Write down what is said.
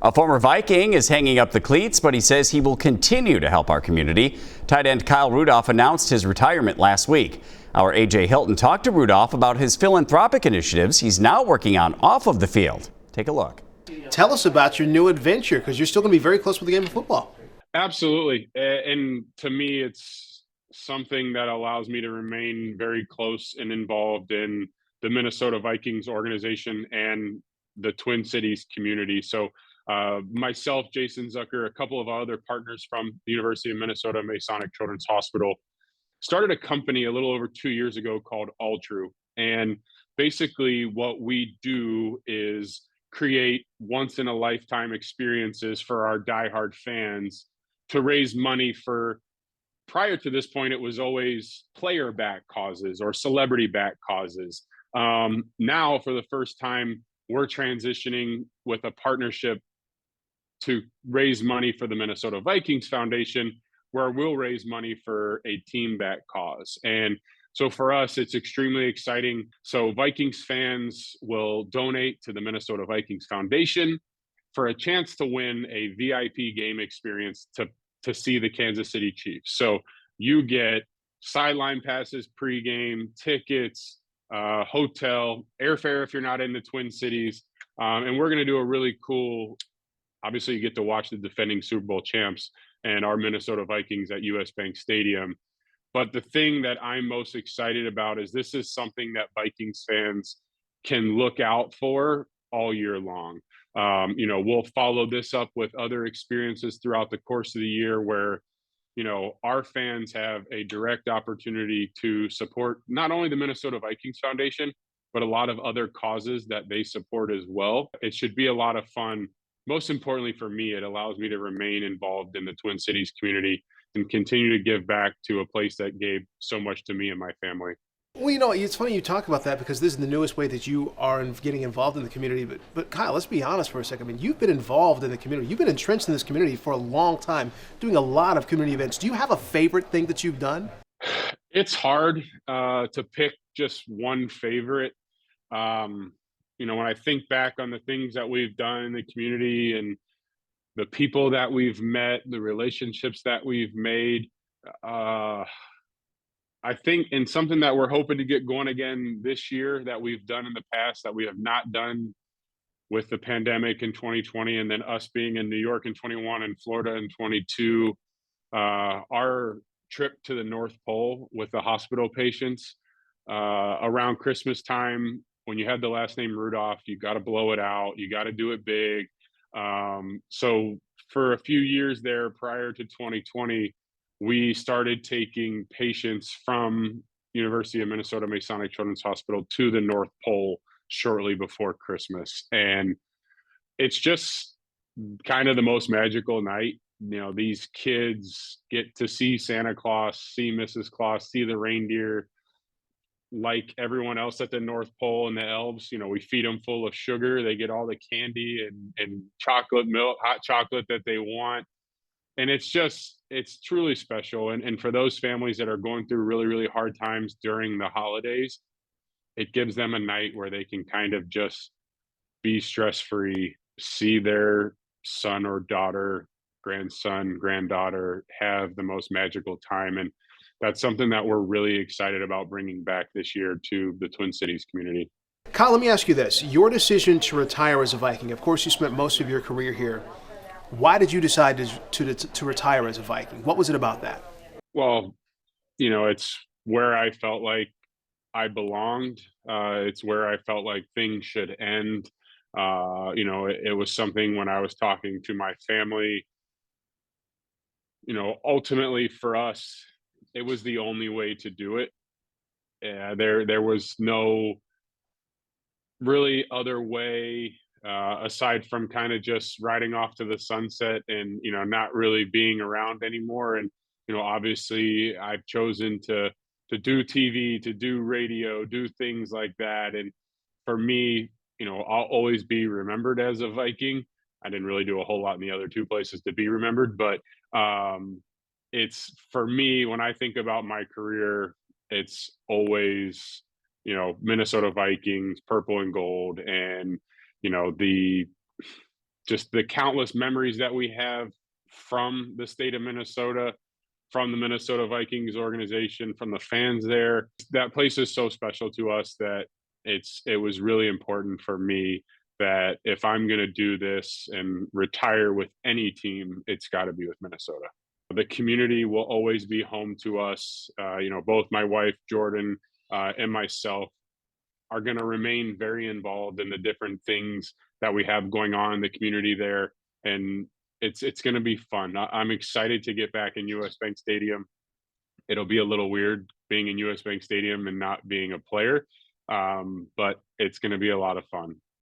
A former Viking is hanging up the cleats, but he says he will continue to help our community. Tight end Kyle Rudolph announced his retirement last week. Our AJ Hilton talked to Rudolph about his philanthropic initiatives he's now working on off of the field. Take a look. Tell us about your new adventure, because you're still going to be very close with the game of football. Absolutely. And to me, it's something that allows me to remain very close and involved in the Minnesota Vikings organization and the Twin Cities community. So myself, Jason Zucker, a couple of other partners from the University of Minnesota Masonic Children's Hospital started a company a little over 2 years ago called All True. And basically what we do is create once in a lifetime experiences for our diehard fans to raise money for, prior to this point, it was always player back causes or celebrity back causes. Now, for the first time, we're transitioning with a partnership to raise money for the Minnesota Vikings Foundation, where we'll raise money for a team back cause. And so for us, it's extremely exciting. So Vikings fans will donate to the Minnesota Vikings Foundation for a chance to win a VIP game experience to see the Kansas City Chiefs. So you get sideline passes pregame, tickets, hotel, airfare if you're not in the Twin Cities. And we're going to do a really cool, obviously you get to watch the defending Super Bowl champs and our Minnesota Vikings at US Bank Stadium. But the thing that I'm most excited about is this is something that Vikings fans can look out for all year long. We'll follow this up with other experiences throughout the course of the year where, our fans have a direct opportunity to support not only the Minnesota Vikings Foundation, but a lot of other causes that they support as well. It should be a lot of fun. Most importantly for me, it allows me to remain involved in the Twin Cities community and continue to give back to a place that gave so much to me and my family. Well, it's funny you talk about that, because this is the newest way that you are getting involved in the community. But Kyle, let's be honest for a second. I mean, you've been involved in the community. You've been entrenched in this community for a long time, doing a lot of community events. Do you have a favorite thing that you've done? It's hard to pick just one favorite. When I think back on the things that we've done in the community and the people that we've met, the relationships that we've made, I think in something that we're hoping to get going again this year that we've done in the past that we have not done with the pandemic in 2020, and then us being in New York in 21 and Florida in 22, our trip to the North Pole with the hospital patients around Christmas time. When you had the last name Rudolph, you got to blow it out. You got to do it big. So for a few years there prior to 2020, we started taking patients from University of Minnesota Masonic Children's Hospital to the North Pole shortly before Christmas. And it's just kind of the most magical night. These kids get to see Santa Claus, see Mrs. Claus, see the reindeer. Like everyone else at the North Pole and the elves, we feed them full of sugar. They get all the candy and chocolate milk, hot chocolate that they want. And it's truly special. And for those families that are going through really, really hard times during the holidays, it gives them a night where they can kind of just be stress-free, see their son or daughter, grandson, granddaughter have the most magical time. And that's something that we're really excited about bringing back this year to the Twin Cities community. Kyle, let me ask you this. Your decision to retire as a Viking, of course you spent most of your career here. Why did you decide to retire as a Viking? What was it about that? Well, it's where I felt like I belonged. It's where I felt like things should end. It was something when I was talking to my family, ultimately for us, it was the only way to do it. There was no really other way aside from kind of just riding off to the sunset and not really being around anymore. And obviously I've chosen to do TV, to do radio, do things like that. And for me, I'll always be remembered as a Viking. I didn't really do a whole lot in the other two places to be remembered, but it's, for me, when I think about my career, it's always Minnesota Vikings, purple and gold, and the just the countless memories that we have from the state of Minnesota, from the Minnesota Vikings organization, from the fans there. That place is so special to us that it was really important for me that if I'm going to do this and retire with any team, it's got to be with Minnesota. The community will always be home to us. Both my wife Jordan and myself are going to remain very involved in the different things that we have going on in the community there, and it's going to be fun. I'm excited to get back in US Bank Stadium. It'll be a little weird being in US Bank Stadium and not being a player, but it's going to be a lot of fun.